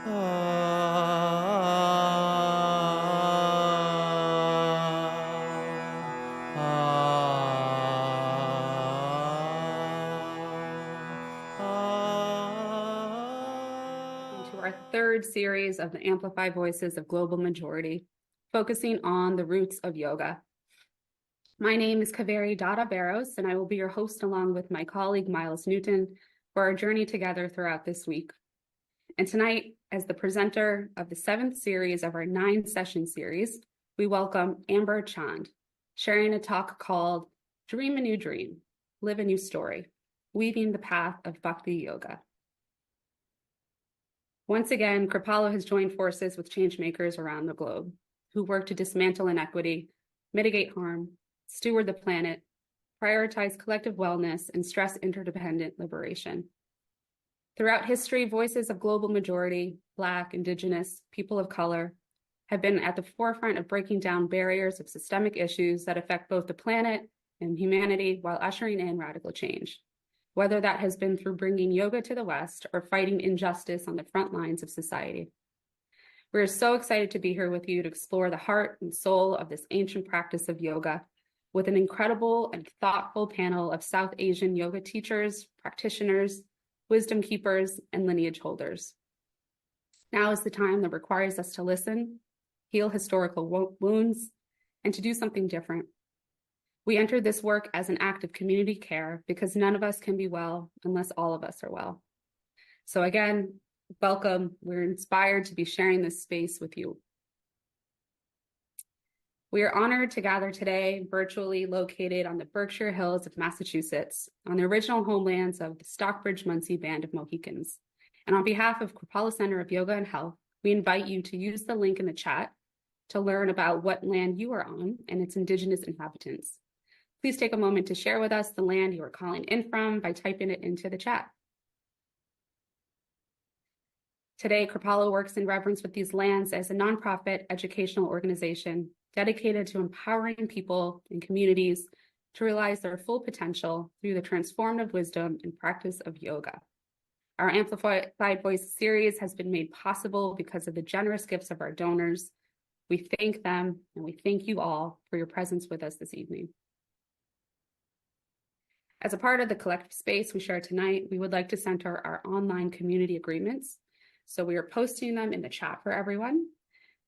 Our third series of the Amplify Voices of Global Majority, focusing on the roots of yoga. My name is Kaveri Dada Barros, and I will be your host along with my colleague Miles Newton for our journey together throughout this week. And tonight, as the presenter of the 7th series of our 9-session series, we welcome Amber Chand, sharing a talk called Dream a New Dream, Live a New Story, Weaving the Path of Bhakti Yoga. Once again, Kripalu has joined forces with changemakers around the globe who work to dismantle inequity, mitigate harm, steward the planet, prioritize collective wellness, and stress interdependent liberation. Throughout history, voices of global majority, Black, Indigenous, people of color, have been at the forefront of breaking down barriers of systemic issues that affect both the planet and humanity while ushering in radical change, whether that has been through bringing yoga to the West or fighting injustice on the front lines of society. We're so excited to be here with you to explore the heart and soul of this ancient practice of yoga with an incredible and thoughtful panel of South Asian yoga teachers, practitioners, wisdom keepers, and lineage holders. Now is the time that requires us to listen, heal historical wounds, and to do something different. We entered this work as an act of community care because none of us can be well unless all of us are well. So again, welcome. We're inspired to be sharing this space with you. We are honored to gather today, virtually located on the Berkshire Hills of Massachusetts, on the original homelands of the Stockbridge-Munsee Band of Mohicans. And on behalf of Kripalu Center of Yoga and Health, we invite you to use the link in the chat to learn about what land you are on and its indigenous inhabitants. Please take a moment to share with us the land you are calling in from by typing it into the chat. Today, Kripalu works in reverence with these lands as a nonprofit educational organization dedicated to empowering people and communities to realize their full potential through the transformative wisdom and practice of yoga. Our Amplified Voice series has been made possible because of the generous gifts of our donors. We thank them and we thank you all for your presence with us this evening. As a part of the collective space we share tonight, we would like to center our online community agreements. So we are posting them in the chat for everyone.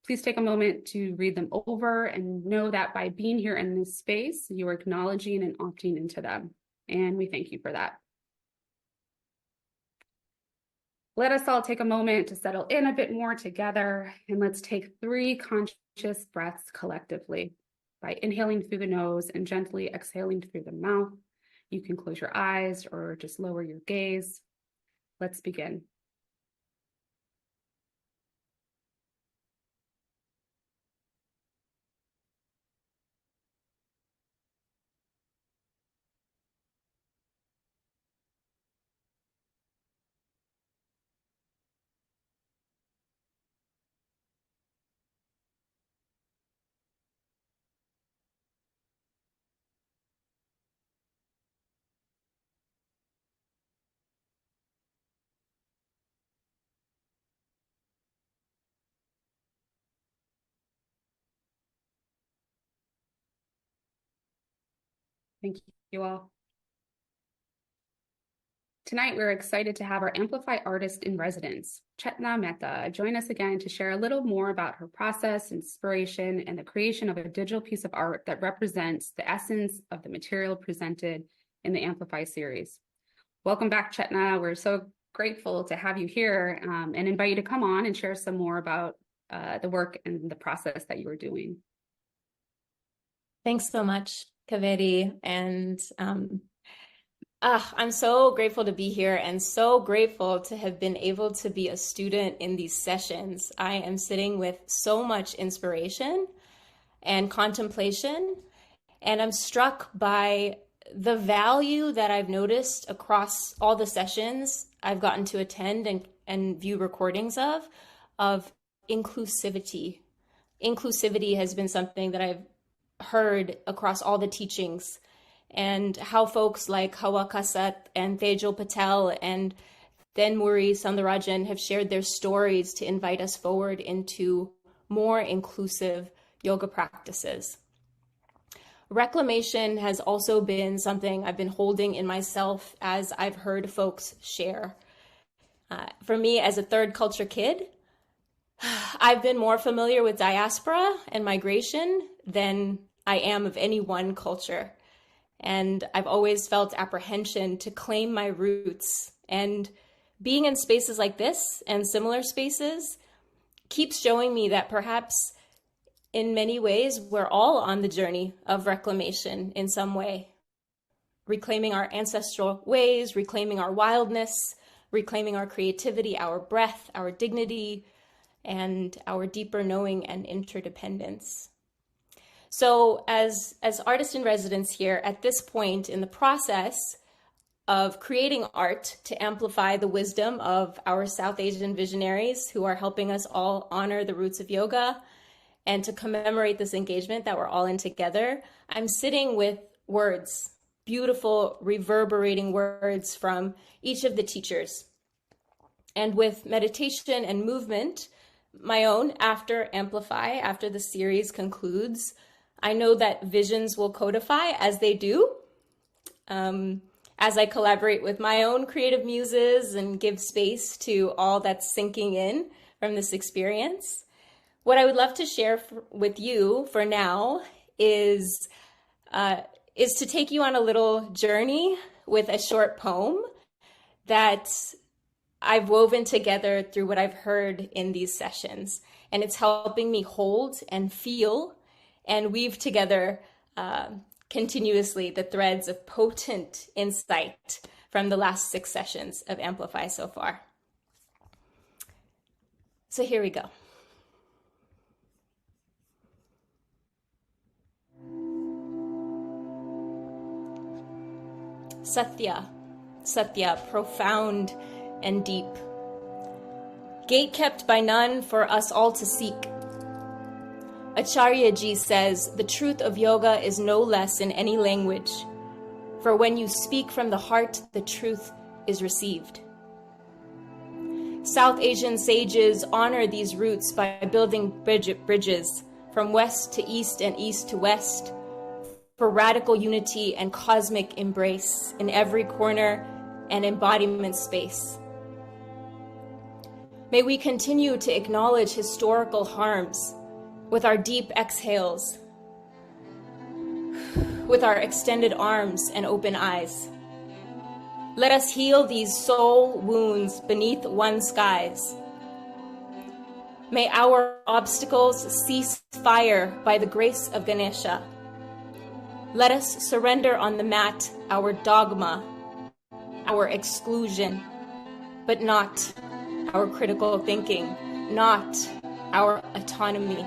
Please take a moment to read them over and know that by being here in this space, you are acknowledging and opting into them. And we thank you for that. Let us all take a moment to settle in a bit more together, and let's take 3 conscious breaths collectively by inhaling through the nose and gently exhaling through the mouth. You can close your eyes or just lower your gaze. Let's begin. Thank you all. Tonight, we're excited to have our Amplify artist in residence, Chetna Mehta, join us again to share a little more about her process, inspiration, and the creation of a digital piece of art that represents the essence of the material presented in the Amplify series. Welcome back, Chetna. We're so grateful to have you here and invite you to come on and share some more about the work and the process that you are doing. Thanks so much, Kaveri. And I'm so grateful to be here and so grateful to have been able to be a student in these sessions. I am sitting with so much inspiration and contemplation, and I'm struck by the value that I've noticed across all the sessions I've gotten to attend and view recordings of inclusivity. Inclusivity has been something that I've heard across all the teachings, and how folks like Hawa Kasat and Tejal Patel and then Muri, Soundarajan have shared their stories to invite us forward into more inclusive yoga practices. Reclamation has also been something I've been holding in myself as I've heard folks share. For me, as a third culture kid, I've been more familiar with diaspora and migration than I am of any one culture. And I've always felt apprehension to claim my roots. And being in spaces like this and similar spaces keeps showing me that perhaps in many ways, we're all on the journey of reclamation in some way. Reclaiming our ancestral ways, reclaiming our wildness, reclaiming our creativity, our breath, our dignity, and our deeper knowing and interdependence. So as artist in residence here, at this point in the process of creating art to amplify the wisdom of our South Asian visionaries who are helping us all honor the roots of yoga, and to commemorate this engagement that we're all in together, I'm sitting with words, beautiful reverberating words from each of the teachers. And with meditation and movement, my own after Amplify, after the series concludes, I know that visions will codify as they do. As I collaborate with my own creative muses and give space to all that's sinking in from this experience. What I would love to share with you for now is to take you on a little journey with a short poem that I've woven together through what I've heard in these sessions. And it's helping me hold and feel and weave together continuously the threads of potent insight from the last 6 sessions of Amplify so far. So here we go. Satya, Satya, profound and deep. Gate kept by none for us all to seek. Acharya Ji says, the truth of yoga is no less in any language, for when you speak from the heart, the truth is received. South Asian sages honor these roots by building bridges from west to east and east to west, for radical unity and cosmic embrace in every corner and embodiment space. May we continue to acknowledge historical harms with our deep exhales, with our extended arms and open eyes. Let us heal these soul wounds beneath one skies. May our obstacles cease fire by the grace of Ganesha. Let us surrender on the mat our dogma, our exclusion, but not our critical thinking, not our autonomy.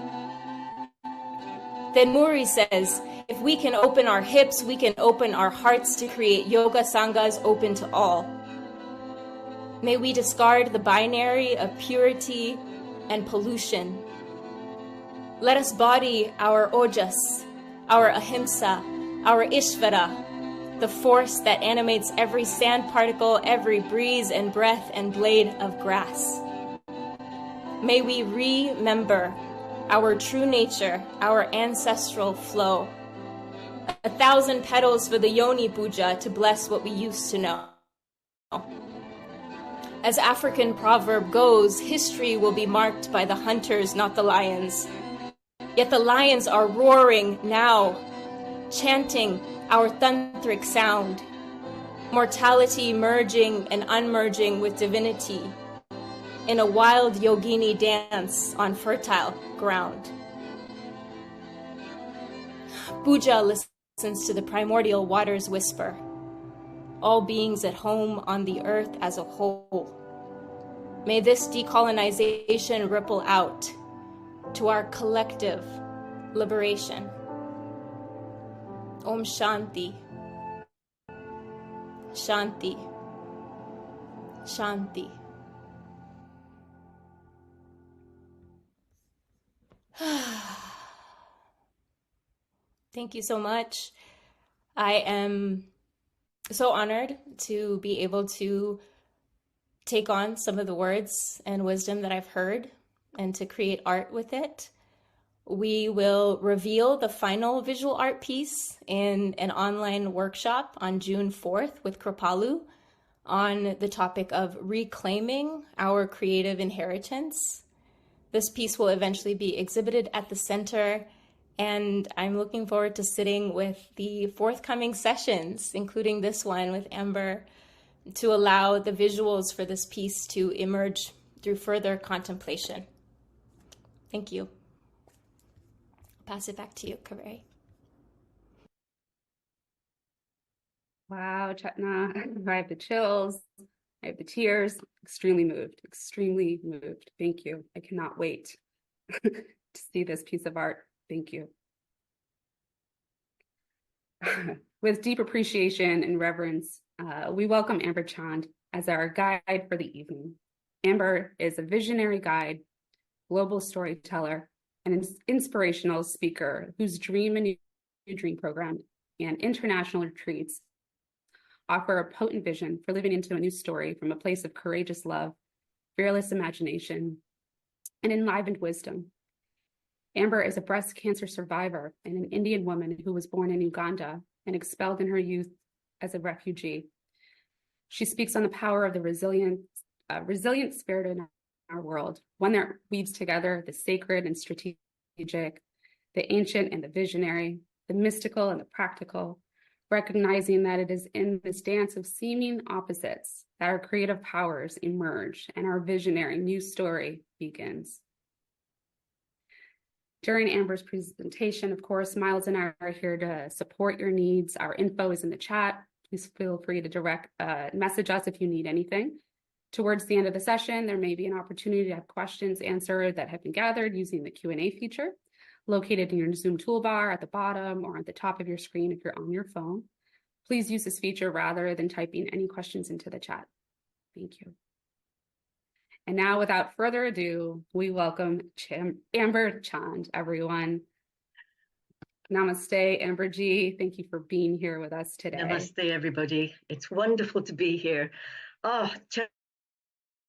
Then Muri says, if we can open our hips, we can open our hearts to create yoga sanghas open to all. May we discard the binary of purity and pollution. Let us body our ojas, our ahimsa, our Ishvara, the force that animates every sand particle, every breeze and breath and blade of grass. May we remember our true nature, our ancestral flow. 1,000 petals for the Yoni Puja to bless what we used to know. As African proverb goes, history will be marked by the hunters, not the lions. Yet the lions are roaring now, chanting our tantric sound, mortality merging and unmerging with divinity in a wild yogini dance on fertile ground. Puja listens to the primordial waters whisper, all beings at home on the earth as a whole. May this decolonization ripple out to our collective liberation. Om Shanti, Shanti, Shanti. Thank you so much. I am so honored to be able to take on some of the words and wisdom that I've heard and to create art with it. We will reveal the final visual art piece in an online workshop on June 4th with Kripalu on the topic of reclaiming our creative inheritance. This piece will eventually be exhibited at the center, and I'm looking forward to sitting with the forthcoming sessions, including this one with Amber, to allow the visuals for this piece to emerge through further contemplation. Thank you. I'll pass it back to you, Kaveri. Wow, Chetna, I have the chills. I have the tears. Extremely moved, extremely moved. Thank you. I cannot wait to see this piece of art. Thank you. With deep appreciation and reverence, we welcome Amber Chand as our guide for the evening. Amber is a visionary guide, global storyteller, and an inspirational speaker whose Dream a New Dream program and international retreats offer a potent vision for living into a new story from a place of courageous love, fearless imagination, and enlivened wisdom. Amber is a breast cancer survivor and an Indian woman who was born in Uganda and expelled in her youth as a refugee. She speaks on the power of the resilient spirit in our world, one that weaves together the sacred and strategic, the ancient and the visionary, the mystical and the practical, recognizing that it is in this dance of seeming opposites that our creative powers emerge and our visionary new story begins. During Amber's presentation, of course, Miles and I are here to support your needs. Our info is in the chat. Please feel free to direct message us if you need anything. Towards the end of the session, there may be an opportunity to have questions answered that have been gathered using the Q&A feature located in your Zoom toolbar at the bottom or at the top of your screen if you're on your phone. Please use this feature rather than typing any questions into the chat. Thank you. And now, without further ado, we welcome Amber Chand, everyone. Namaste, Amber Ji. Thank you for being here with us today. Namaste, everybody. It's wonderful to be here. Oh,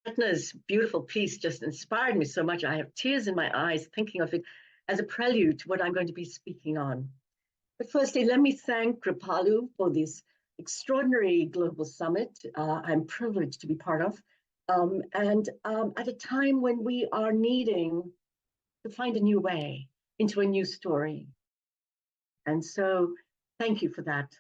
Chetna's beautiful piece just inspired me so much. I have tears in my eyes thinking of it as a prelude to what I'm going to be speaking on. But firstly, let me thank Kripalu for this extraordinary global summit I'm privileged to be part of. At a time when we are needing to find a new way into a new story. And so thank you for that.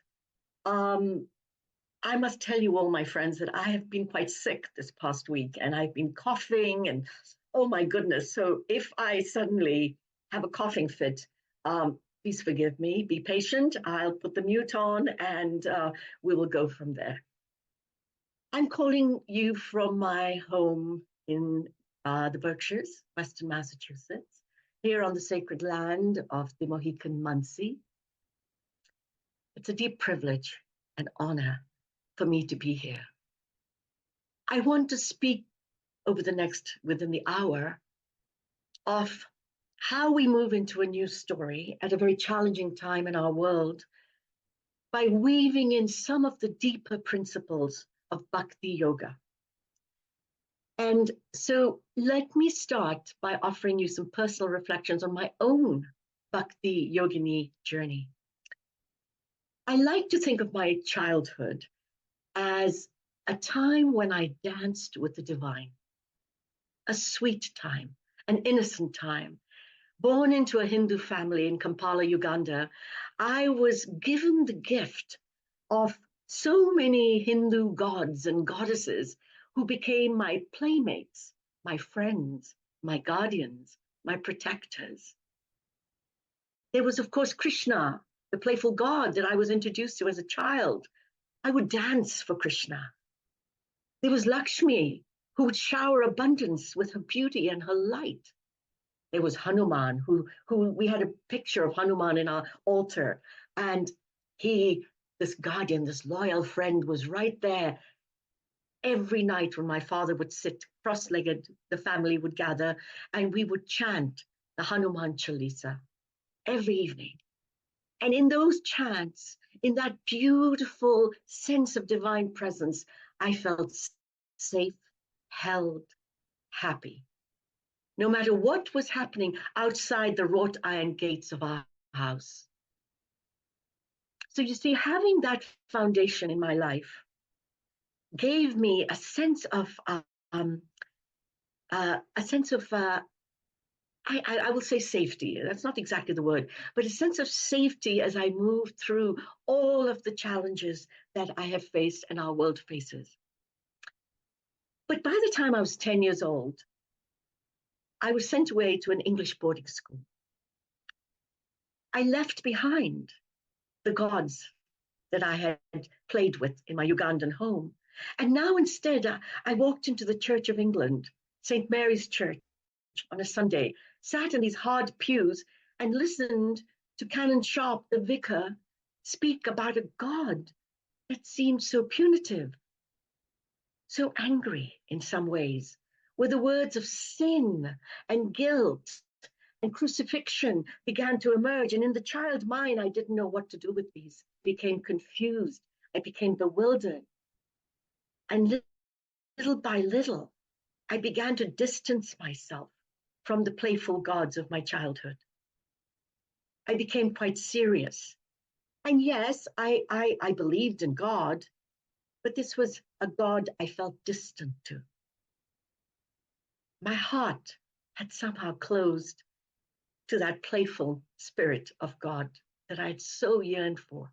I must tell you all, my friends, that I have been quite sick this past week and I've been coughing and oh my goodness. So if I suddenly have a coughing fit, please forgive me, be patient. I'll put the mute on and we will go from there. I'm calling you from my home in the Berkshires, Western Massachusetts, here on the sacred land of the Mohican Munsee. It's a deep privilege and honor for me to be here. I want to speak within the hour of how we move into a new story at a very challenging time in our world by weaving in some of the deeper principles of Bhakti yoga. And so let me start by offering you some personal reflections on my own Bhakti yogini journey. I like to think of my childhood as a time when I danced with the divine, a sweet time, an innocent time. Born into a Hindu family in Kampala, Uganda, I was given the gift of so many Hindu gods and goddesses who became my playmates, my friends, my guardians, my protectors. There was, of course, Krishna, the playful god that I was introduced to as a child. I would dance for Krishna. There was Lakshmi, who would shower abundance with her beauty and her light. There was Hanuman, who we had a picture of Hanuman in our altar. And he, this guardian, this loyal friend, was right there every night when my father would sit cross-legged, the family would gather, and we would chant the Hanuman Chalisa every evening. And in those chants, in that beautiful sense of divine presence, I felt safe held, happy, no matter what was happening outside the wrought iron gates of our house. So you see, having that foundation in my life gave me a sense of I will say safety. That's not exactly the word, but a sense of safety as I moved through all of the challenges that I have faced and our world faces. But by the time I was 10 years old, I was sent away to an English boarding school. I left behind the gods that I had played with in my Ugandan home. And now instead, I walked into the Church of England, St. Mary's Church, on a Sunday, sat in these hard pews and listened to Canon Sharp, the vicar, speak about a God that seemed so punitive, so angry in some ways, where the words of sin and guilt and crucifixion began to emerge. And in the child mind, I didn't know what to do with these. I became confused. I became bewildered. And little by little, I began to distance myself from the playful gods of my childhood. I became quite serious. And yes, I believed in God, but this was a God I felt distant to. My heart had somehow closed to that playful spirit of God that I had so yearned for.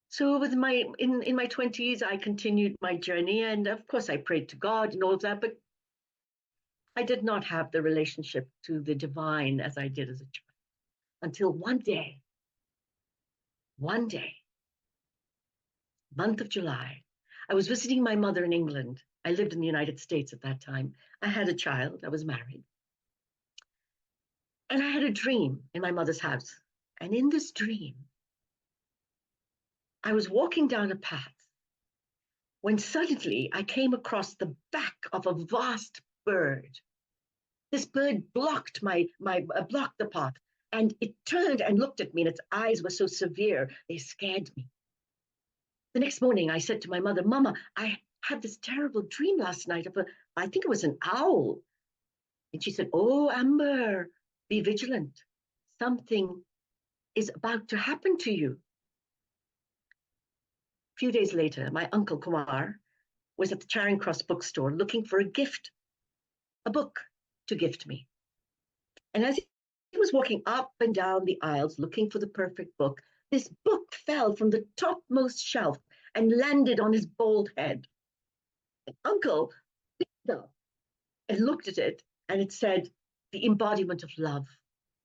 So in my 20s, I continued my journey, and of course I prayed to God and all of that, but I did not have the relationship to the divine as I did as a child. Until one day, month of July, I was visiting my mother in England. I lived in the United States at that time. I had a child, I was married. And I had a dream in my mother's house. And in this dream, I was walking down a path when suddenly I came across the back of a vast bird. This bird blocked blocked the path, and it turned and looked at me, and its eyes were so severe, they scared me. The next morning, I said to my mother, Mama, I had this terrible dream last night of I think it was an owl. And she said, Oh, Amber, be vigilant. Something is about to happen to you. A few days later, my uncle Kumar was at the Charing Cross bookstore looking for a gift, a book to gift me. And as he was walking up and down the aisles looking for the perfect book, this book fell from the topmost shelf and landed on his bald head. And Uncle picked it up and looked at it, and it said, The Embodiment of Love,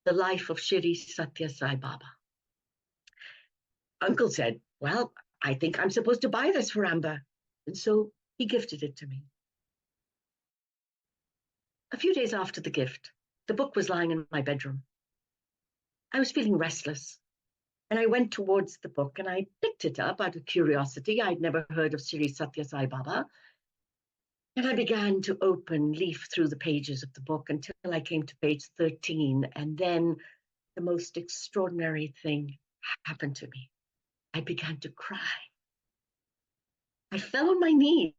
the Life of Shri Satya Sai Baba. Uncle said, Well, I think I'm supposed to buy this for Amber. And so he gifted it to me. A few days after the gift, the book was lying in my bedroom. I was feeling restless, and I went towards the book and I picked it up out of curiosity. I'd never heard of Shri Satya Sai Baba. And I began to leaf through the pages of the book until I came to page 13. And then the most extraordinary thing happened to me. I began to cry. I fell on my knees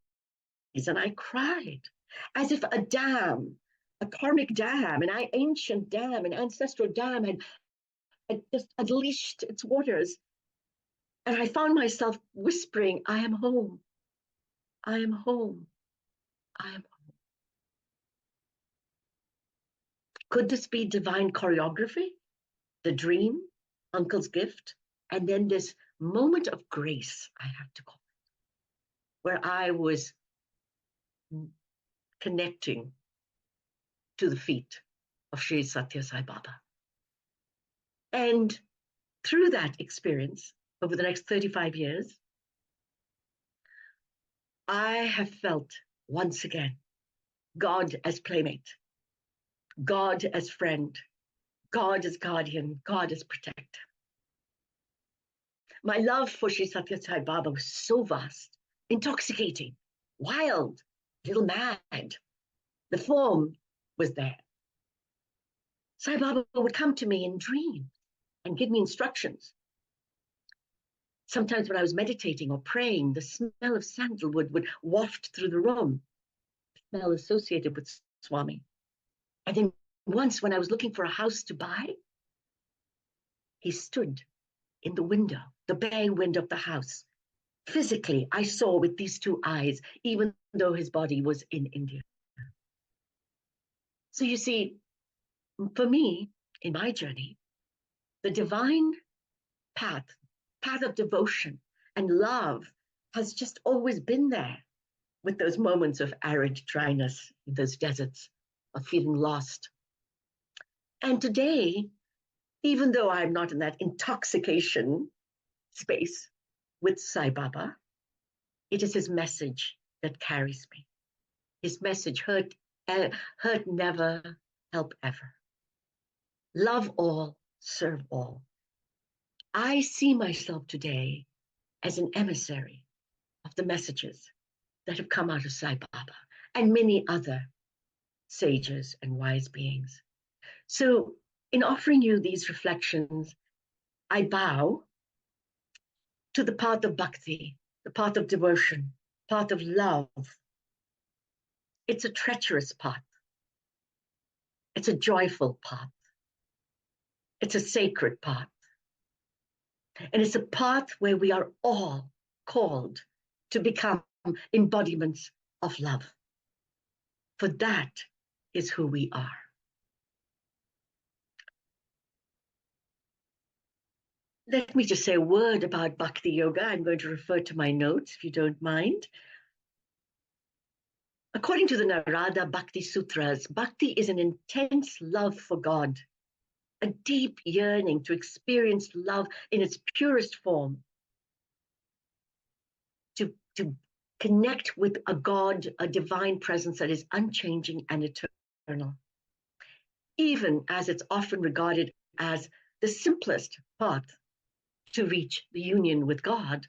and I cried as if a dam, a karmic dam, an ancient dam, an ancestral dam had just unleashed its waters. And I found myself whispering, I am home. I am home. I am home. Could this be divine choreography? The dream, Uncle's gift, and then this moment of grace, I have to call it, where I was connecting to the feet of Sri Satya Sai Baba. And through that experience, over the next 35 years, I have felt once again God as playmate, God as friend, God as guardian, God as protector. My love for Sri Satya Sai Baba was so vast, intoxicating, wild, a little mad. The form was there. Sai Baba would come to me in dreams and give me instructions. Sometimes when I was meditating or praying, the smell of sandalwood would waft through the room, smell associated with Swami. And then once when I was looking for a house to buy, he stood in the window, the bay window of the house. Physically, I saw with these two eyes, even though his body was in India. So you see, for me, in my journey, the divine path of devotion and love has just always been there, with those moments of arid dryness, those deserts of feeling lost. And today, even though I'm not in that intoxication space with Sai Baba, it is his message that carries me. His message, hurt never, help ever. Love all, serve all. I see myself today as an emissary of the messages that have come out of Sai Baba and many other sages and wise beings. So in offering you these reflections, I bow to the path of bhakti, the path of devotion, path of love. It's a treacherous path. It's a joyful path. It's a sacred path. And it's a path where we are all called to become embodiments of love. For that is who we are. Let me just say a word about Bhakti Yoga. I'm going to refer to my notes, if you don't mind. According to the Narada Bhakti Sutras, Bhakti is an intense love for God, a deep yearning to experience love in its purest form, to connect with a God, a divine presence that is unchanging and eternal, even as it's often regarded as the simplest path to reach the union with God.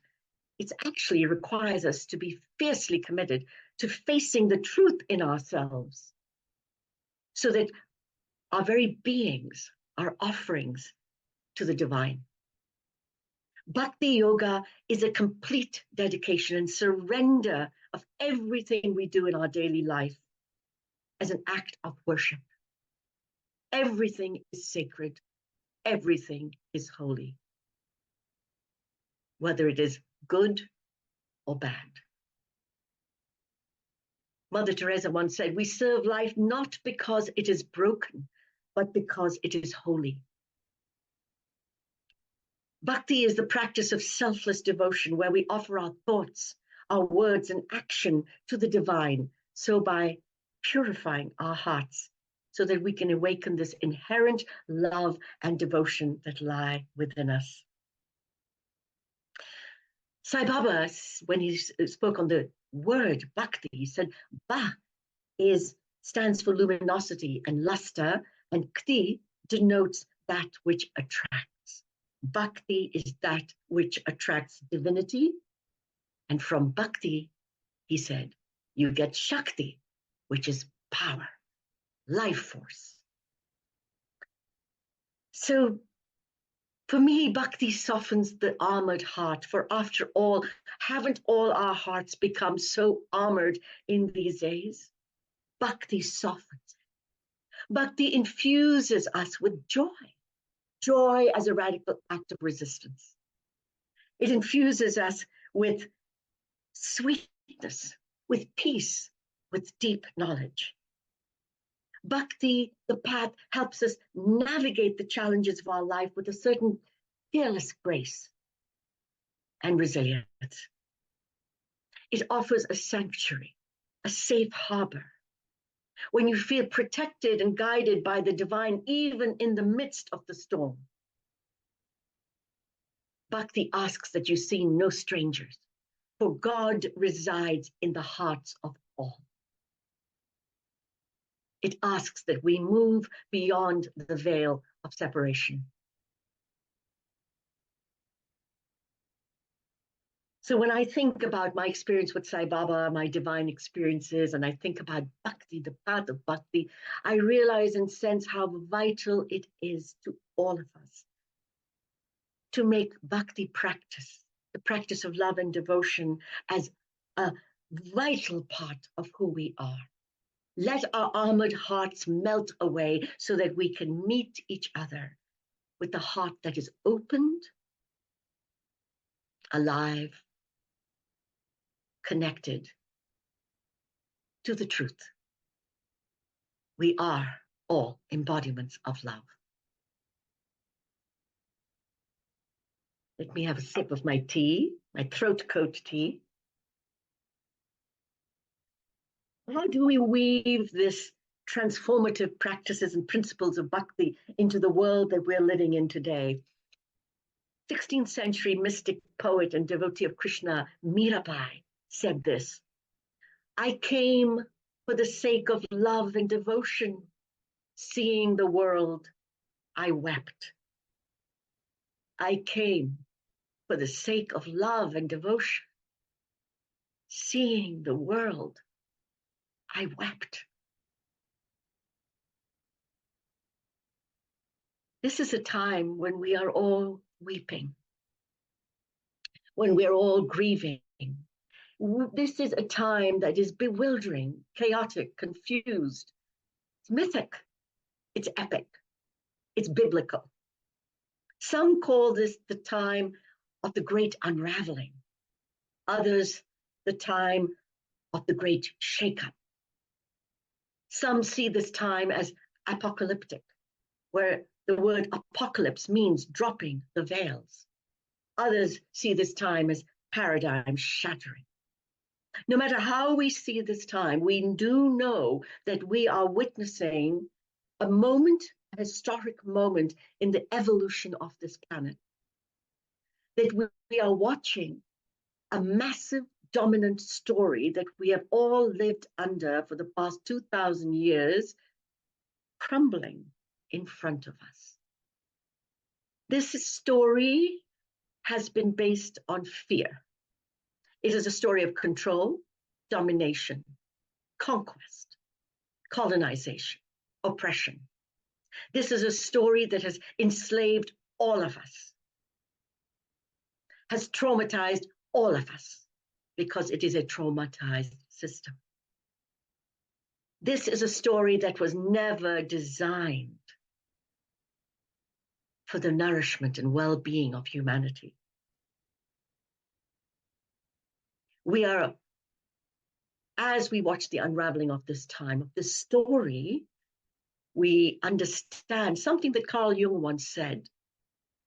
It actually requires us to be fiercely committed to facing the truth in ourselves, so that our very beings are offerings to the divine. Bhakti Yoga is a complete dedication and surrender of everything we do in our daily life as an act of worship. Everything is sacred. Everything is holy, whether it is good or bad. Mother Teresa once said, "We serve life not because it is broken, but because it is holy." Bhakti is the practice of selfless devotion, where we offer our thoughts, our words, and action to the divine, so by purifying our hearts, so that we can awaken this inherent love and devotion that lie within us. Sai Baba, when he spoke on the word Bhakti, he said, Ba stands for luminosity and luster, and Kti denotes that which attracts. Bhakti is that which attracts divinity. And from Bhakti, he said, you get Shakti, which is power, life force. So for me, Bhakti softens the armored heart. For after all, haven't all our hearts become so armored in these days? Bhakti softens it. Bhakti infuses us with joy. Joy as a radical act of resistance. It infuses us with sweetness, with peace, with deep knowledge. Bhakti, the path, helps us navigate the challenges of our life with a certain fearless grace and resilience. It offers a sanctuary, a safe harbor, when you feel protected and guided by the divine, even in the midst of the storm. Bhakti asks that you see no strangers, for God resides in the hearts of all. It asks that we move beyond the veil of separation. So when I think about my experience with Sai Baba, my divine experiences, and I think about Bhakti, the path of Bhakti, I realize and sense how vital it is to all of us to make Bhakti practice the practice of love and devotion as a vital part of who we are. Let our armored hearts melt away so that we can meet each other with the heart that is opened, alive, connected to the truth. We are all embodiments of love. Let me have a sip of my tea, my throat coat tea. How do we weave this transformative practices and principles of Bhakti into the world that we're living in today? 16th century mystic, poet, and devotee of Krishna, Mirabai, said this: I came for the sake of love and devotion. Seeing the world, I wept. I came for the sake of love and devotion. Seeing the world, I wept. This is a time when we are all weeping, when we're all grieving. This is a time that is bewildering, chaotic, confused. It's mythic, it's epic, it's biblical. Some call this the time of the great unraveling, others the time of the great shakeup. Some see this time as apocalyptic, where the word apocalypse means dropping the veils. Others see this time as paradigm shattering. No matter how we see this time, we do know that we are witnessing a moment, a historic moment in the evolution of this planet. That we are watching a massive dominant story that we have all lived under for the past 2,000 years crumbling in front of us. This story has been based on fear. It is a story of control, domination, conquest, colonization, oppression. This is a story that has enslaved all of us, has traumatized all of us, because it is a traumatized system. This is a story that was never designed for the nourishment and well-being of humanity. We are, as we watch the unraveling of this time, of this story, we understand something that Carl Jung once said: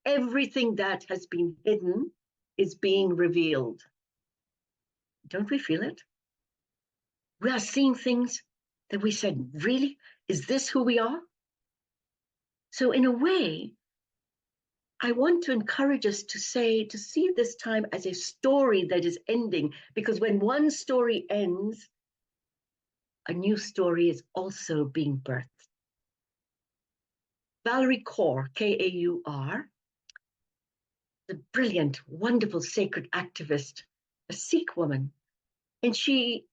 everything that has been hidden is being revealed. Don't we feel it? We are seeing things that we said, really? Is this who we are? So in a way, I want to encourage us to see this time as a story that is ending, because when one story ends, a new story is also being birthed. Valerie Kaur, K-A-U-R, the brilliant, wonderful, sacred activist, a Sikh woman, and she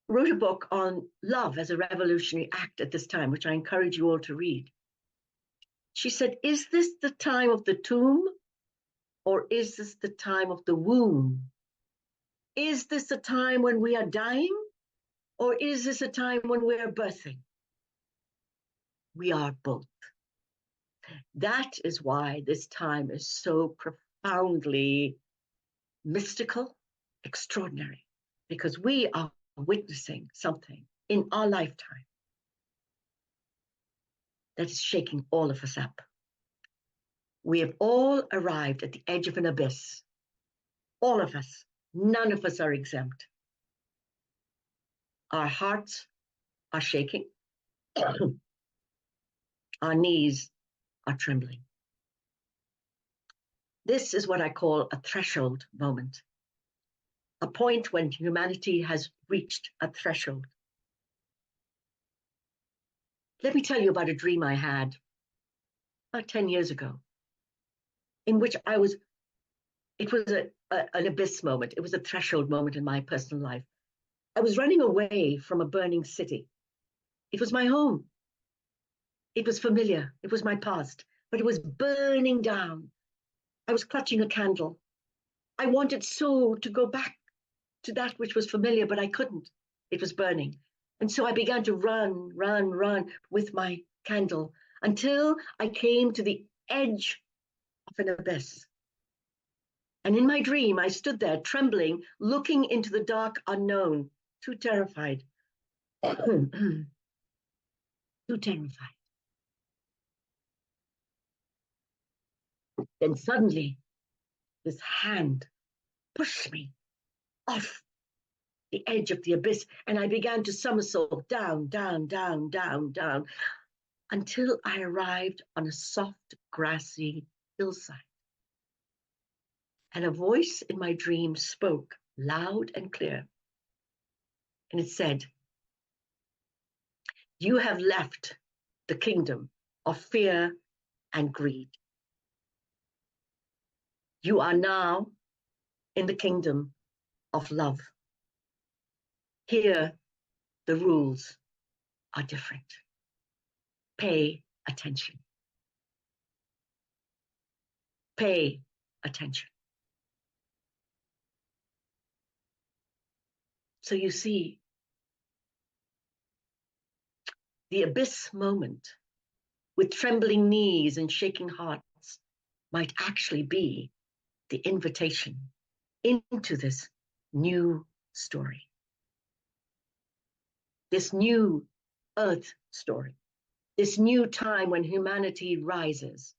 wrote a book on love as a revolutionary act at this time, which I encourage you all to read. She said, is this the time of the tomb, or is this the time of the womb? Is this a time when we are dying, or is this a time when we are birthing? We are both. That is why this time is so profoundly mystical, extraordinary, because we are witnessing something in our lifetime that is shaking all of us up. We have all arrived at the edge of an abyss. All of us. None of us are exempt. Our hearts are shaking. Our knees are trembling. This is what I call a threshold moment. A point when humanity has reached a threshold. Let me tell you about a dream I had about 10 years ago, in which it was an abyss moment. It was a threshold moment in my personal life. I was running away from a burning city. It was my home. It was familiar. It was my past, but it was burning down. I was clutching a candle. I wanted so to go back to that which was familiar, but I couldn't. It was burning. And so I began to run with my candle until I came to the edge of an abyss. And in my dream, I stood there trembling, looking into the dark unknown, too terrified. Too terrified. Then suddenly, this hand pushed me off the edge of the abyss, and I began to somersault down, until I arrived on a soft, grassy hillside. And a voice in my dream spoke loud and clear. And it said, "You have left the kingdom of fear and greed. You are now in the kingdom of love. Here, the rules are different. Pay attention. Pay attention." So you see, the abyss moment with trembling knees and shaking hearts might actually be the invitation into this new story, this new earth story, this new time when humanity rises,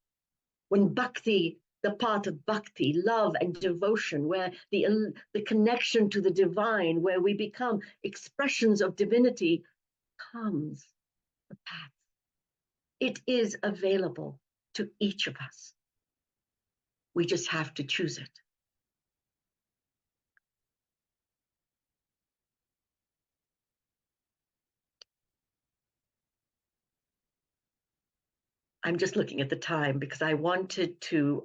when Bhakti, the path of Bhakti, love and devotion, where the connection to the divine, where we become expressions of divinity, comes the path. It is available to each of us. We just have to choose it. I'm just looking at the time because I wanted to,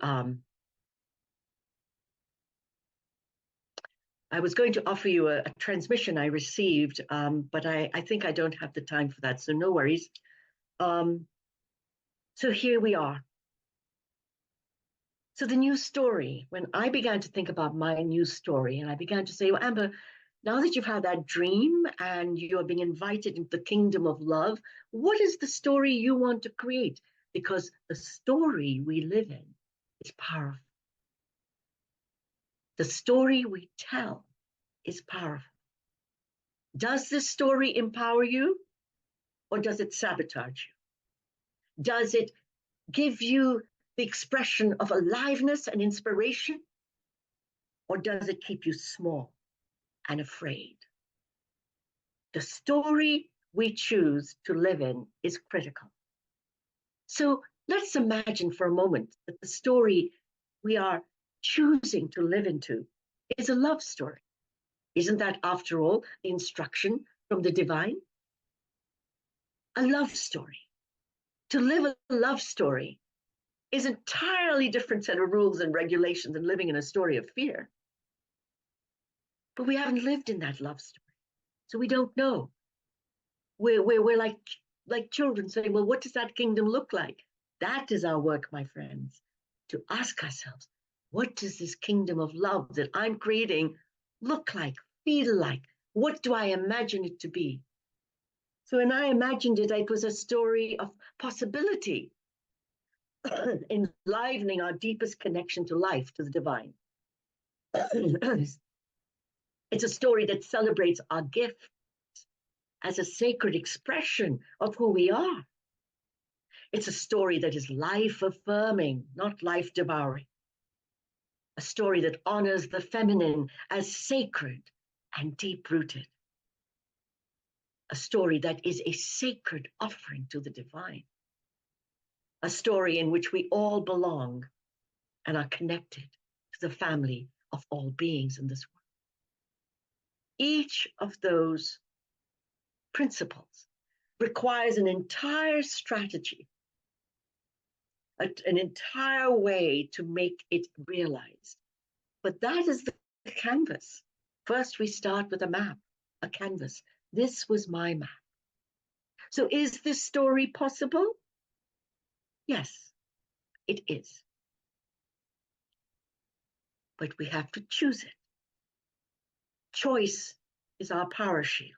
I was going to offer you a transmission I received, but I think I don't have the time for that, so no worries. So here we are. So the new story, when I began to think about my new story, and I began to say, well, Amber, now that you've had that dream and you're being invited into the kingdom of love, what is the story you want to create? Because the story we live in is powerful. The story we tell is powerful. Does this story empower you, or does it sabotage you? Does it give you the expression of aliveness and inspiration, or does it keep you small and afraid? The story we choose to live in is critical. So let's imagine for a moment that the story we are choosing to live into is a love story. Isn't that, after all, the instruction from the divine? A love story. To live a love story is an entirely different set of rules and regulations than living in a story of fear. But we haven't lived in that love story, so we don't know. We're like children saying, well, what does that kingdom look like? That is our work, my friends, to ask ourselves, what does this kingdom of love that I'm creating look like, feel like? What do I imagine it to be? So when I imagined it, it was a story of possibility, enlivening our deepest connection to life, to the divine. It's a story that celebrates our gift as a sacred expression of who we are. It's a story that is life-affirming, not life-devouring. A story that honors the feminine as sacred and deep-rooted. A story that is a sacred offering to the divine. A story in which we all belong and are connected to the family of all beings in this world. Each of those principles requires an entire strategy, an entire way to make it realized. But that is the canvas. First, we start with a map, a canvas. This was my map. So is this story possible? Yes, it is. but we have to choose it. Choice is our power shield.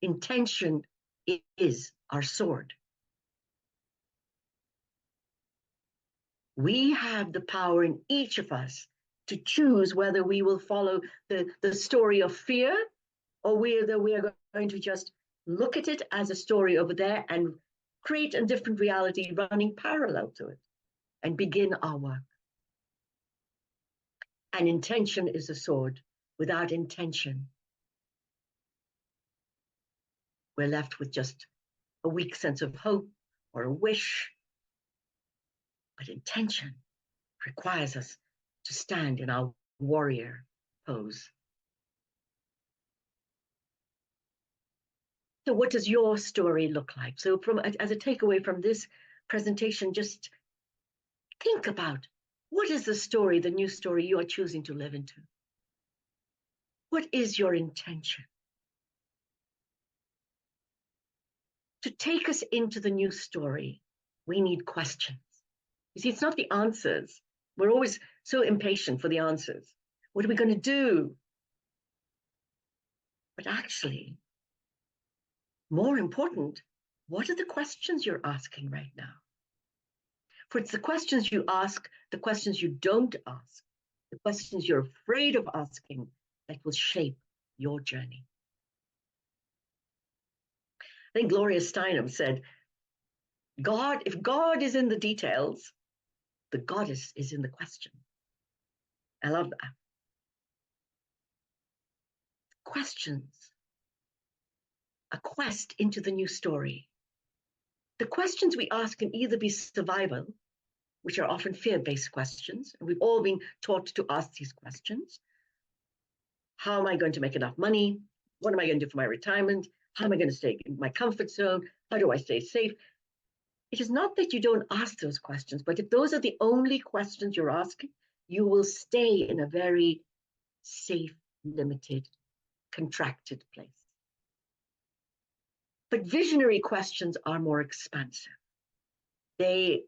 Intention is our sword. We have the power in each of us to choose whether we will follow the story of fear, or whether we are going to just look at it as a story over there and create a different reality running parallel to it and begin our work. And intention is a sword. Without intention, we're left with just a weak sense of hope or a wish. But intention requires us to stand in our warrior pose. So what does your story look like? So as a takeaway from this presentation, just think about, what is the story, the new story you are choosing to live into? What is your intention? To take us into the new story, we need questions. You see, it's not the answers. We're always so impatient for the answers. What are we going to do? But actually, more important, what are the questions you're asking right now? For it's the questions you ask, the questions you don't ask, the questions you're afraid of asking that will shape your journey. I think Gloria Steinem said, if God is in the details, the goddess is in the question. I love that. Questions. A quest into the new story. The questions we ask can either be survival, which are often fear-based questions, and we've all been taught to ask these questions. How am I going to make enough money? What am I going to do for my retirement? How am I going to stay in my comfort zone? How do I stay safe? It is not that you don't ask those questions, but if those are the only questions you're asking, you will stay in a very safe, limited, contracted place. But visionary questions are more expansive. They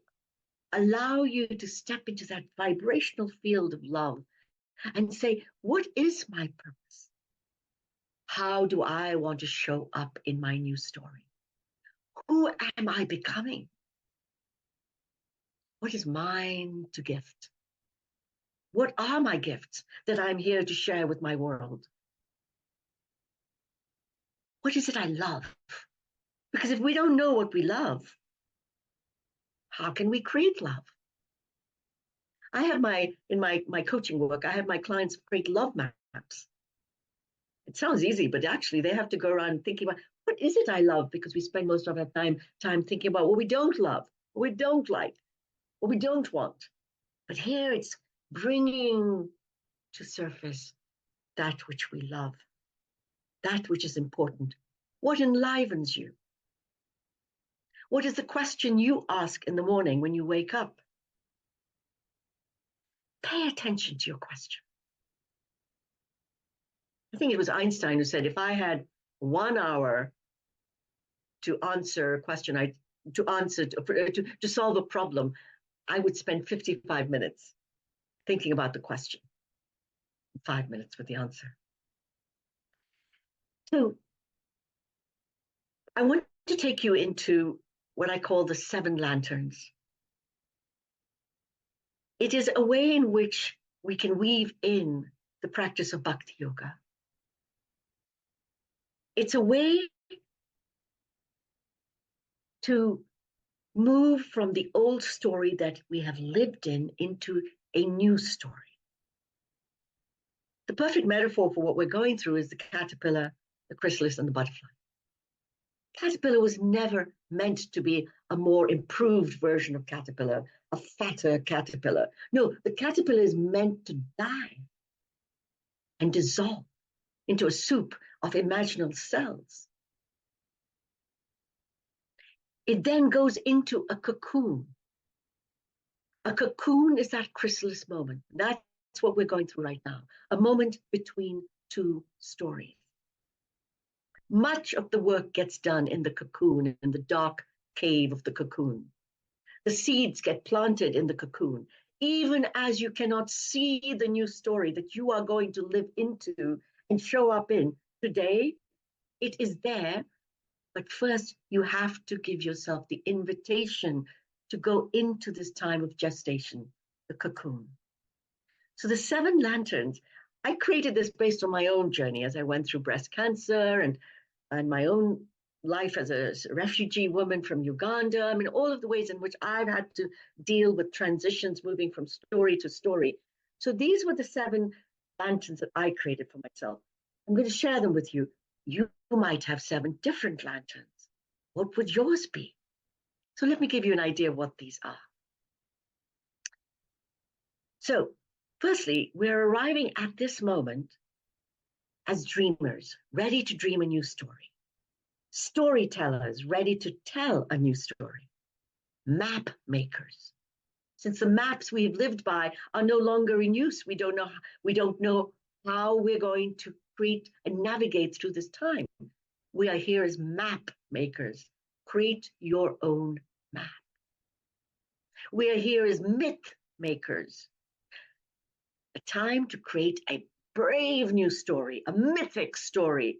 allow you to step into that vibrational field of love and say, what is my purpose? How do I want to show up in my new story? Who am I becoming? What is mine to gift? What are my gifts that I'm here to share with my world? What is it I love? Because if we don't know what we love, how can we create love? I have in my coaching work, I have my clients create love maps. It sounds easy, but actually they have to go around thinking about, what is it I love? Because we spend most of our time thinking about what we don't love, what we don't like, what we don't want. But here it's bringing to surface that which we love, that which is important. What enlivens you? What is the question you ask in the morning when you wake up? Pay attention to your question. I think it was Einstein who said, if I had 1 hour to answer a question, to solve a problem, I would spend 55 minutes thinking about the question, 5 minutes with the answer. So I want to take you into what I call the 7 lanterns. It is a way in which we can weave in the practice of Bhakti yoga. It's a way to move from the old story that we have lived in into a new story. The perfect metaphor for what we're going through is the caterpillar, the chrysalis, and the butterfly. Caterpillar was never meant to be a more improved version of caterpillar, a fatter caterpillar. No, the caterpillar is meant to die and dissolve into a soup of imaginal cells. It then goes into a cocoon. A cocoon is that chrysalis moment. That's what we're going through right now, a moment between 2 stories. Much of the work gets done in the cocoon, in the dark cave of the cocoon. The seeds get planted in the cocoon. even as you cannot see the new story that you are going to live into and show up in today, it is there. But first, you have to give yourself the invitation to go into this time of gestation, the cocoon. So the 7 lanterns, I created this based on my own journey as I went through breast cancer and my own life as a refugee woman from Uganda. I mean, all of the ways in which I've had to deal with transitions, moving from story to story. So these were the 7 lanterns that I created for myself. I'm going to share them with you. You might have 7 different lanterns. What would yours be? So let me give you an idea of what these are. So firstly, we're arriving at this moment as dreamers, ready to dream a new story. Storytellers ready to tell a new story. Map makers. Since the maps we've lived by are no longer in use, we don't know how we're going to create and navigate through this time. We are here as map makers. Create your own map. We are here as myth makers. A time to create a brave new story, a mythic story,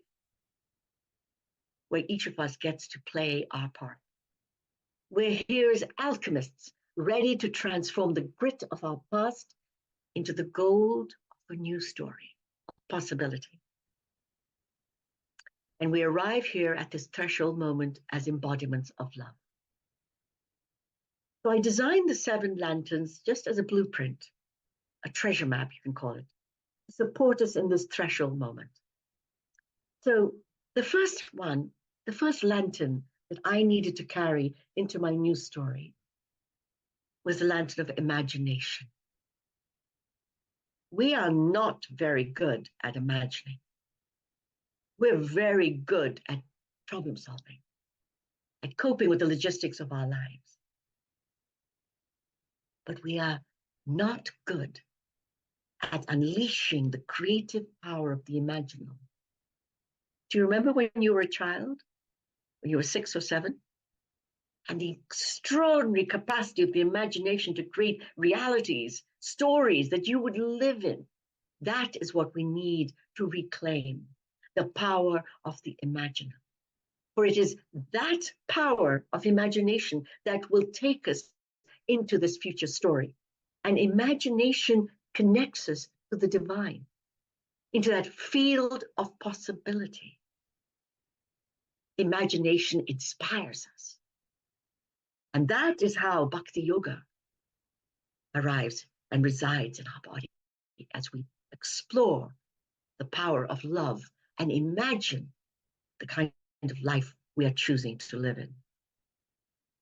where each of us gets to play our part. We're here as alchemists, ready to transform the grit of our past into the gold of a new story, possibility. And we arrive here at this threshold moment as embodiments of love. So I designed the 7 lanterns just as a blueprint, a treasure map, you can call it, to support us in this threshold moment. So the first one, the first lantern that I needed to carry into my new story was the lantern of imagination. We are not very good at imagining. We're very good at problem solving, at coping with the logistics of our lives. But we are not good at unleashing the creative power of the imaginal. Do you remember when you were a child, when you were 6 or 7? And the extraordinary capacity of the imagination to create realities, stories that you would live in. That is what we need to reclaim, the power of the imaginal. For it is that power of imagination that will take us into this future story. And imagination connects us to the divine, into that field of possibility. Imagination inspires us. And that is how Bhakti Yoga arrives and resides in our body as we explore the power of love and imagine the kind of life we are choosing to live in.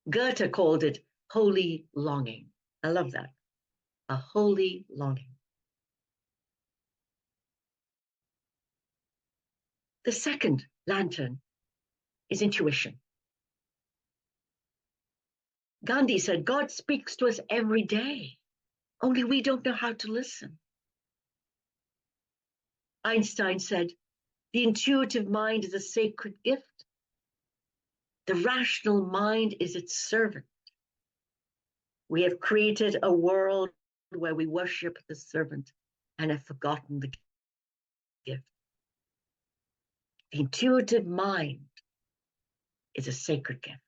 Goethe called it holy longing. I love that. A holy longing. The second lantern is intuition. Gandhi said, God speaks to us every day, only we don't know how to listen. Einstein said, the intuitive mind is a sacred gift. The rational mind is its servant. We have created a world where we worship the servant and have forgotten the gift. The intuitive mind is a sacred gift.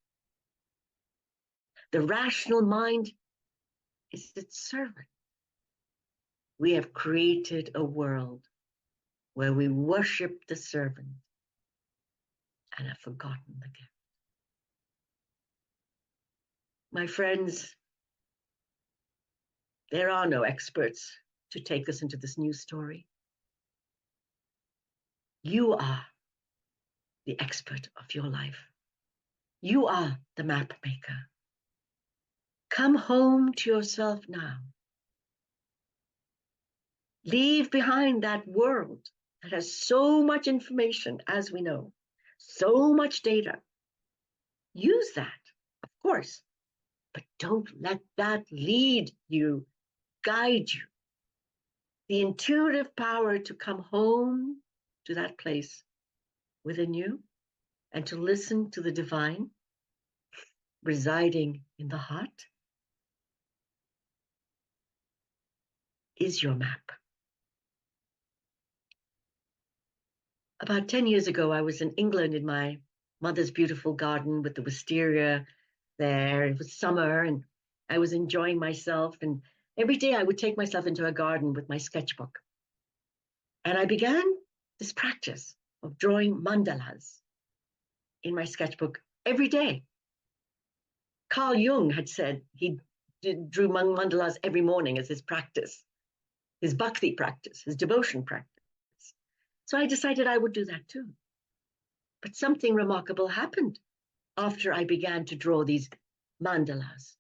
The rational mind is its servant. We have created a world where we worship the servant and have forgotten the gift. My friends, there are no experts to take us into this new story. You are the expert of your life. You are the map maker. Come home to yourself now. Leave behind that world that has so much information, as we know, so much data. Use that, of course, but don't let that lead you, guide you. The intuitive power to come home to that place within you and to listen to the divine residing in the heart. is your map. About 10 years ago, I was in England in my mother's beautiful garden with the wisteria there. It was summer and I was enjoying myself. And every day I would take myself into a garden with my sketchbook. And I began this practice of drawing mandalas in my sketchbook every day. Carl Jung had said he drew mandalas every morning as his practice, his bhakti practice, his devotion practice. So I decided I would do that too. But something remarkable happened after I began to draw these mandalas.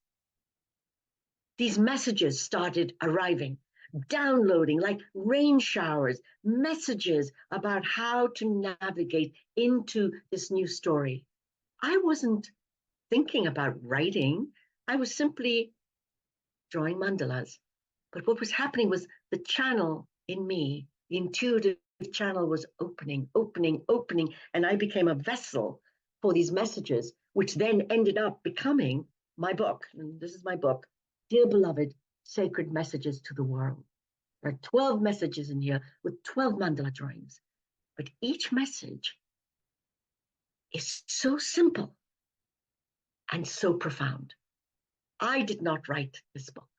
These messages started arriving, downloading like rain showers, messages about how to navigate into this new story. I wasn't thinking about writing. I was simply drawing mandalas. But what was happening was the channel in me, the intuitive channel was opening, and I became a vessel for these messages, which then ended up becoming my book. And this is my book, Dear Beloved, Sacred Messages to the World. There are 12 messages in here with 12 mandala drawings. But each message is so simple and so profound. I did not write this book.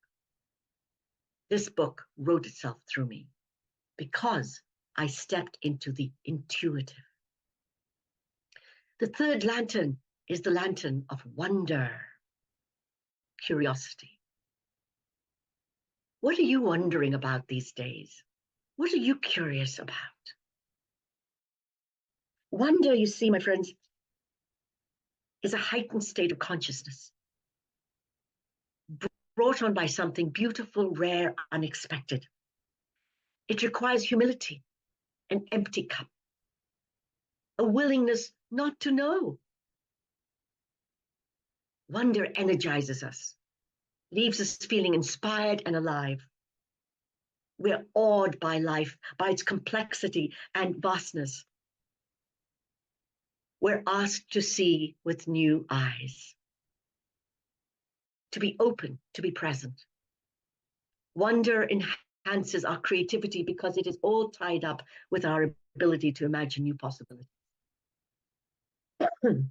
This book wrote itself through me because I stepped into the intuitive. The third lantern is the lantern of wonder, curiosity. What are you wondering about these days? What are you curious about? Wonder, you see, my friends, is a heightened state of consciousness brought on by something beautiful, rare, unexpected. It requires humility, an empty cup, a willingness not to know. Wonder energizes us, leaves us feeling inspired and alive. We're awed by life, by its complexity and vastness. We're asked to see with new eyes, to be open, to be present. Wonder enhances our creativity because it is all tied up with our ability to imagine new possibilities. Excuse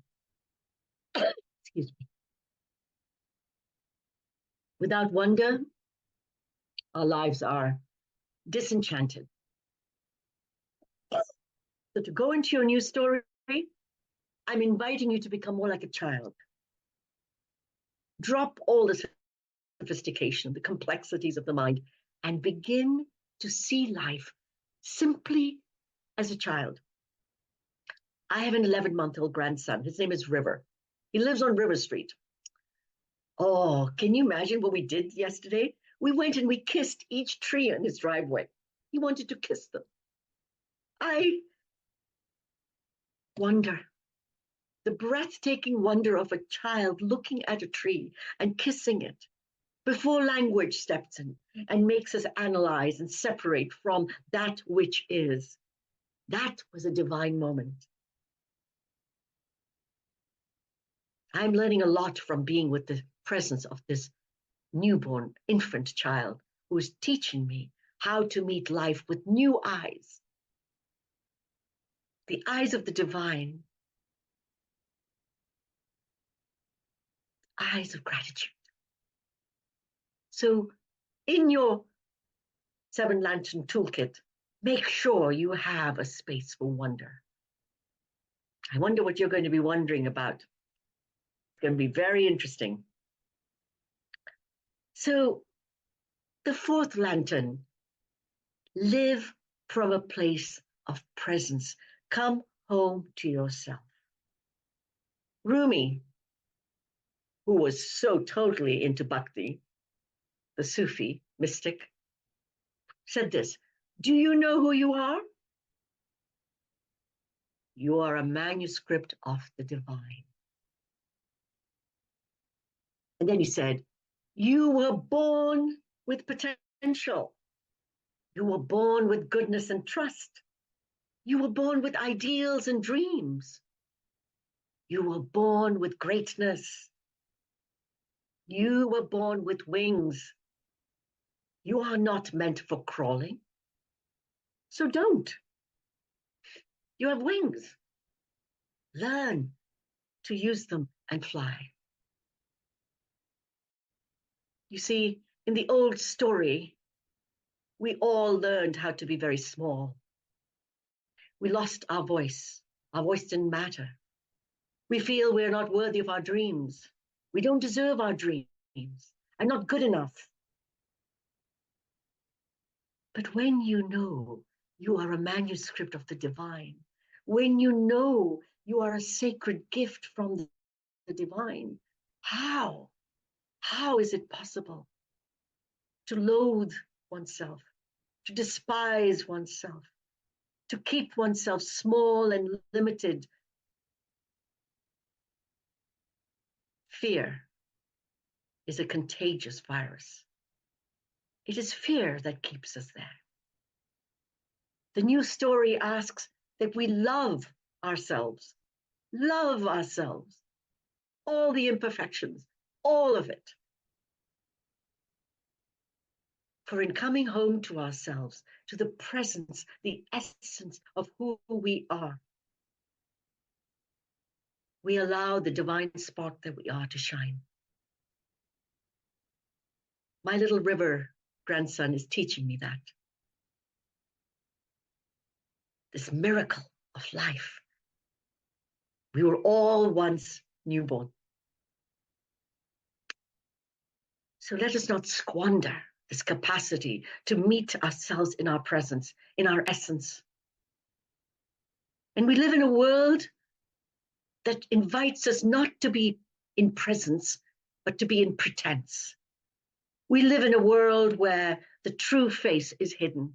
me. Without wonder, our lives are disenchanted. So to go into your new story, I'm inviting you to become more like a child. Drop all the sophistication, the complexities of the mind, and begin to see life simply as a child. I have an 11-month-old grandson. His name is River. He lives on River Street. Oh, can you imagine what we did yesterday? We went and we kissed each tree in his driveway. He wanted to kiss them. I wonder, the breathtaking wonder of a child looking at a tree and kissing it before language steps in and makes us analyze and separate from that which is. That was a divine moment. I'm learning a lot from being with the presence of this newborn infant child who is teaching me how to meet life with new eyes. The eyes of the divine, eyes of gratitude. So in your 7-lantern toolkit, make sure you have a space for wonder. I wonder what you're going to be wondering about. It's going to be very interesting. So the 4th lantern, live from a place of presence. Come home to yourself. Rumi, who was so totally into Bhakti, the Sufi mystic, said this, do you know who you are? You are a manuscript of the divine. And then he said, you were born with potential. You were born with goodness and trust. You were born with ideals and dreams. You were born with greatness. You were born with wings. You are not meant for crawling. So don't. You have wings. Learn to use them and fly. You see, in the old story, we all learned how to be very small. We lost our voice. Our voice didn't matter. We feel we're not worthy of our dreams. We don't deserve our dreams. I'm not good enough. But when you know you are a manuscript of the divine, when you know you are a sacred gift from the divine, how is it possible to loathe oneself, to despise oneself, to keep oneself small and limited? Fear is a contagious virus. It is fear that keeps us there. The new story asks that we love ourselves, all the imperfections, all of it. For in coming home to ourselves, to the presence, the essence of who we are, we allow the divine spark that we are to shine. My little river grandson is teaching me that. This miracle of life. We were all once newborn. So let us not squander this capacity to meet ourselves in our presence, in our essence. And we live in a world that invites us not to be in presence, but to be in pretense. We live in a world where the true face is hidden.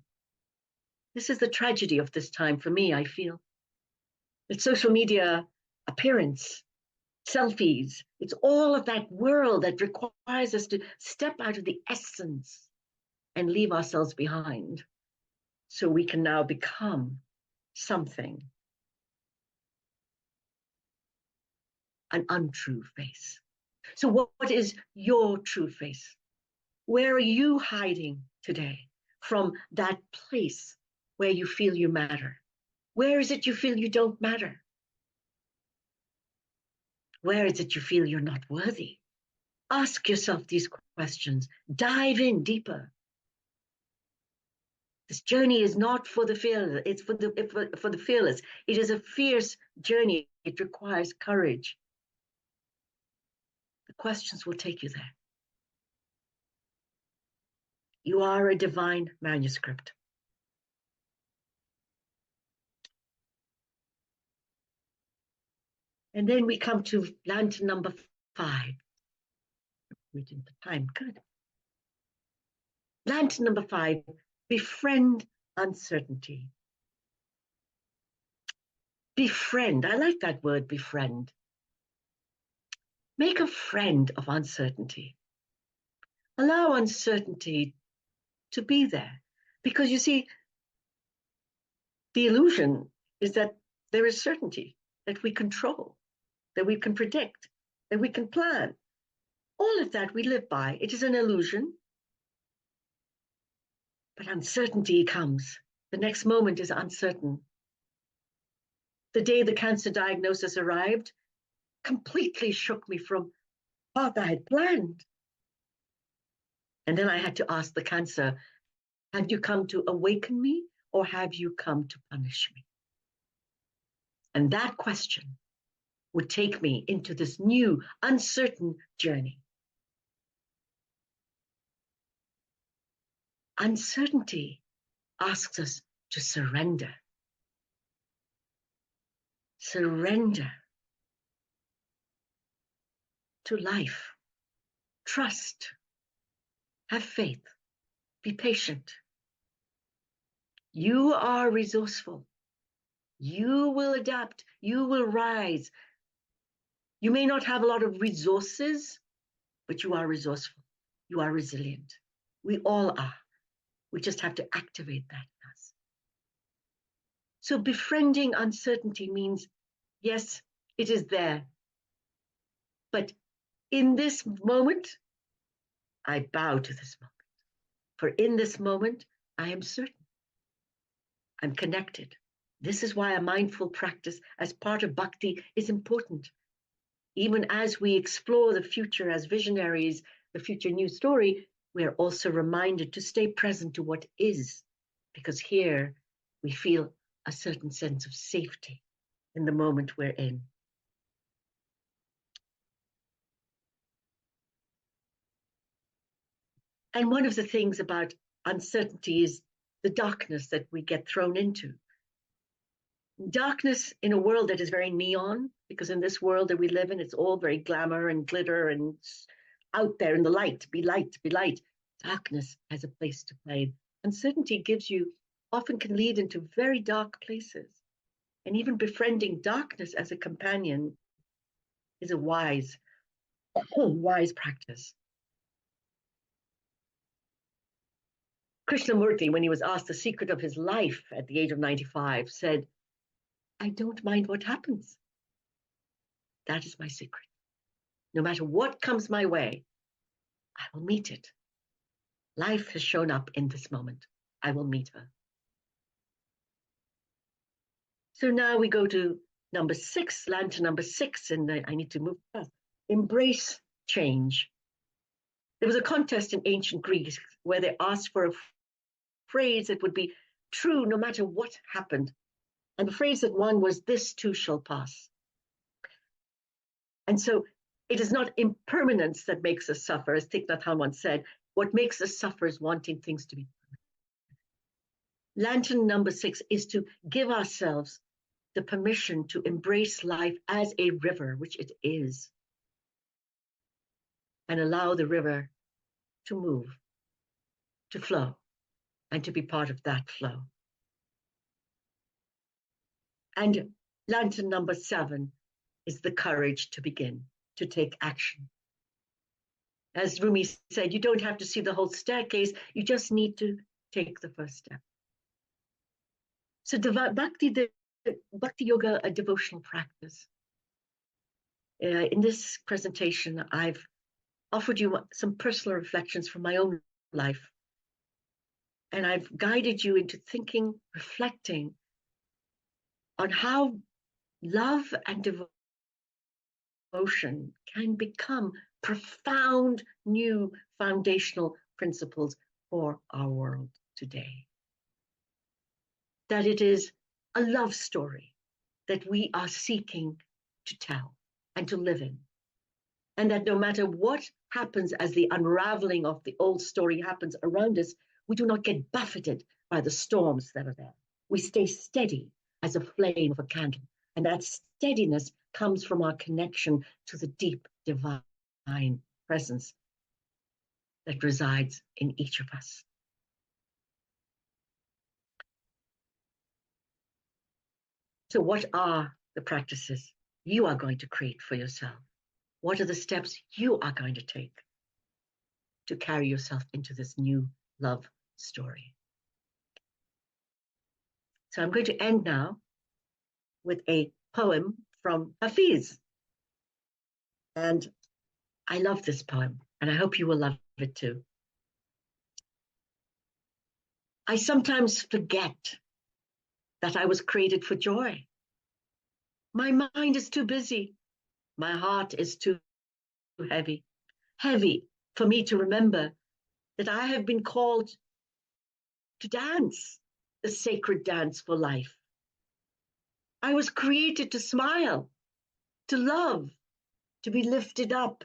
This is the tragedy of this time for me, I feel. It's social media appearance, selfies. It's all of that world that requires us to step out of the essence and leave ourselves behind so we can now become something, an untrue face. So what is your true face? Where are you hiding today from that place where you feel you matter? Where is it you feel you don't matter? Where is it you feel you're not worthy? Ask yourself these questions. Dive in deeper. This journey is not for the fearless. It's for the fearless. It is a fierce journey. It requires courage. The questions will take you there. You are a divine manuscript. And then we come to lantern number 5. Reading the time, good. Lantern number 5, befriend uncertainty. Befriend, I like that word, befriend. Make a friend of uncertainty. Allow uncertainty to be there. Because you see, the illusion is that there is certainty, that we control, that we can predict, that we can plan. All of that we live by. It is an illusion. But uncertainty comes. The next moment is uncertain. The day the cancer diagnosis arrived, completely shook me from what I had planned. And then I had to ask the cancer, have you come to awaken me or have you come to punish me? And that question would take me into this new, uncertain journey. Uncertainty asks us to surrender. Surrender to life. Trust. Have faith. Be patient. You are resourceful. You will adapt. You will rise. You may not have a lot of resources, but you are resourceful. You are resilient. We all are. We just have to activate that in us. So befriending uncertainty means, yes, it is there. But in this moment, I bow to this moment. For in this moment, I am certain. I'm connected. This is why a mindful practice as part of Bhakti is important. Even as we explore the future as visionaries, the future new story, we are also reminded to stay present to what is, because here we feel a certain sense of safety in the moment we're in. And one of the things about uncertainty is the darkness that we get thrown into. Darkness in a world that is very neon, because in this world that we live in, it's all very glamour and glitter and out there in the light, be light, be light. Darkness has a place to play. Uncertainty often can lead into very dark places. And even befriending darkness as a companion is a wise practice. Krishnamurti, when he was asked the secret of his life at the age of 95, said, I don't mind what happens. That is my secret. No matter what comes my way, I will meet it. Life has shown up in this moment. I will meet her. So now we go to number 6, land to number 6, and I need to move fast. Embrace change. There was a contest in ancient Greece where they asked for a phrase that would be true no matter what happened. And the phrase that won was, this too shall pass. And so it is not impermanence that makes us suffer, as Thich Nhat Hanh once said. What makes us suffer is wanting things to be permanent. Lantern number 6 is to give ourselves the permission to embrace life as a river, which it is, and allow the river to move, to flow, and to be part of that flow. And lantern number 7 is the courage to begin, to take action. As Rumi said, you don't have to see the whole staircase, you just need to take the first step. So Bhakti Yoga, a devotional practice. In this presentation, I've offered you some personal reflections from my own life. And I've guided you into thinking, reflecting on how love and devotion can become profound new foundational principles for our world today. That it is a love story that we are seeking to tell and to live in. And that no matter what happens as the unraveling of the old story happens around us, we do not get buffeted by the storms that are there. We stay steady as a flame of a candle. And that steadiness comes from our connection to the deep divine presence that resides in each of us. So what are the practices you are going to create for yourself? What are the steps you are going to take to carry yourself into this new love story? So I'm going to end now with a poem from Hafiz. And I love this poem, and I hope you will love it too. I sometimes forget that I was created for joy. My mind is too busy. My heart is too heavy. Heavy for me to remember that I have been called to dance, the sacred dance for life. I was created to smile, to love, to be lifted up,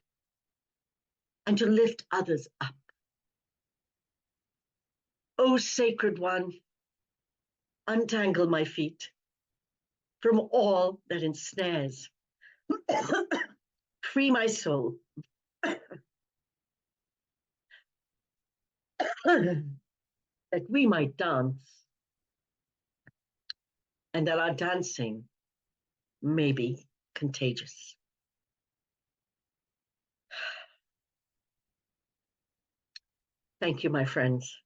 and to lift others up. O sacred one, untangle my feet from all that ensnares. Free my soul. That we might dance, and that our dancing may be contagious. Thank you, my friends,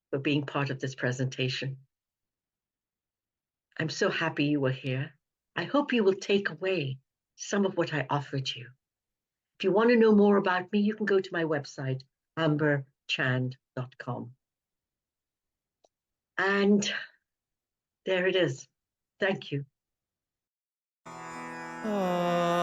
for being part of this presentation. I'm so happy you were here. I hope you will take away some of what I offered you. If you want to know more about me, you can go to my website, amberchand.com. And there it is. Thank you. Oh,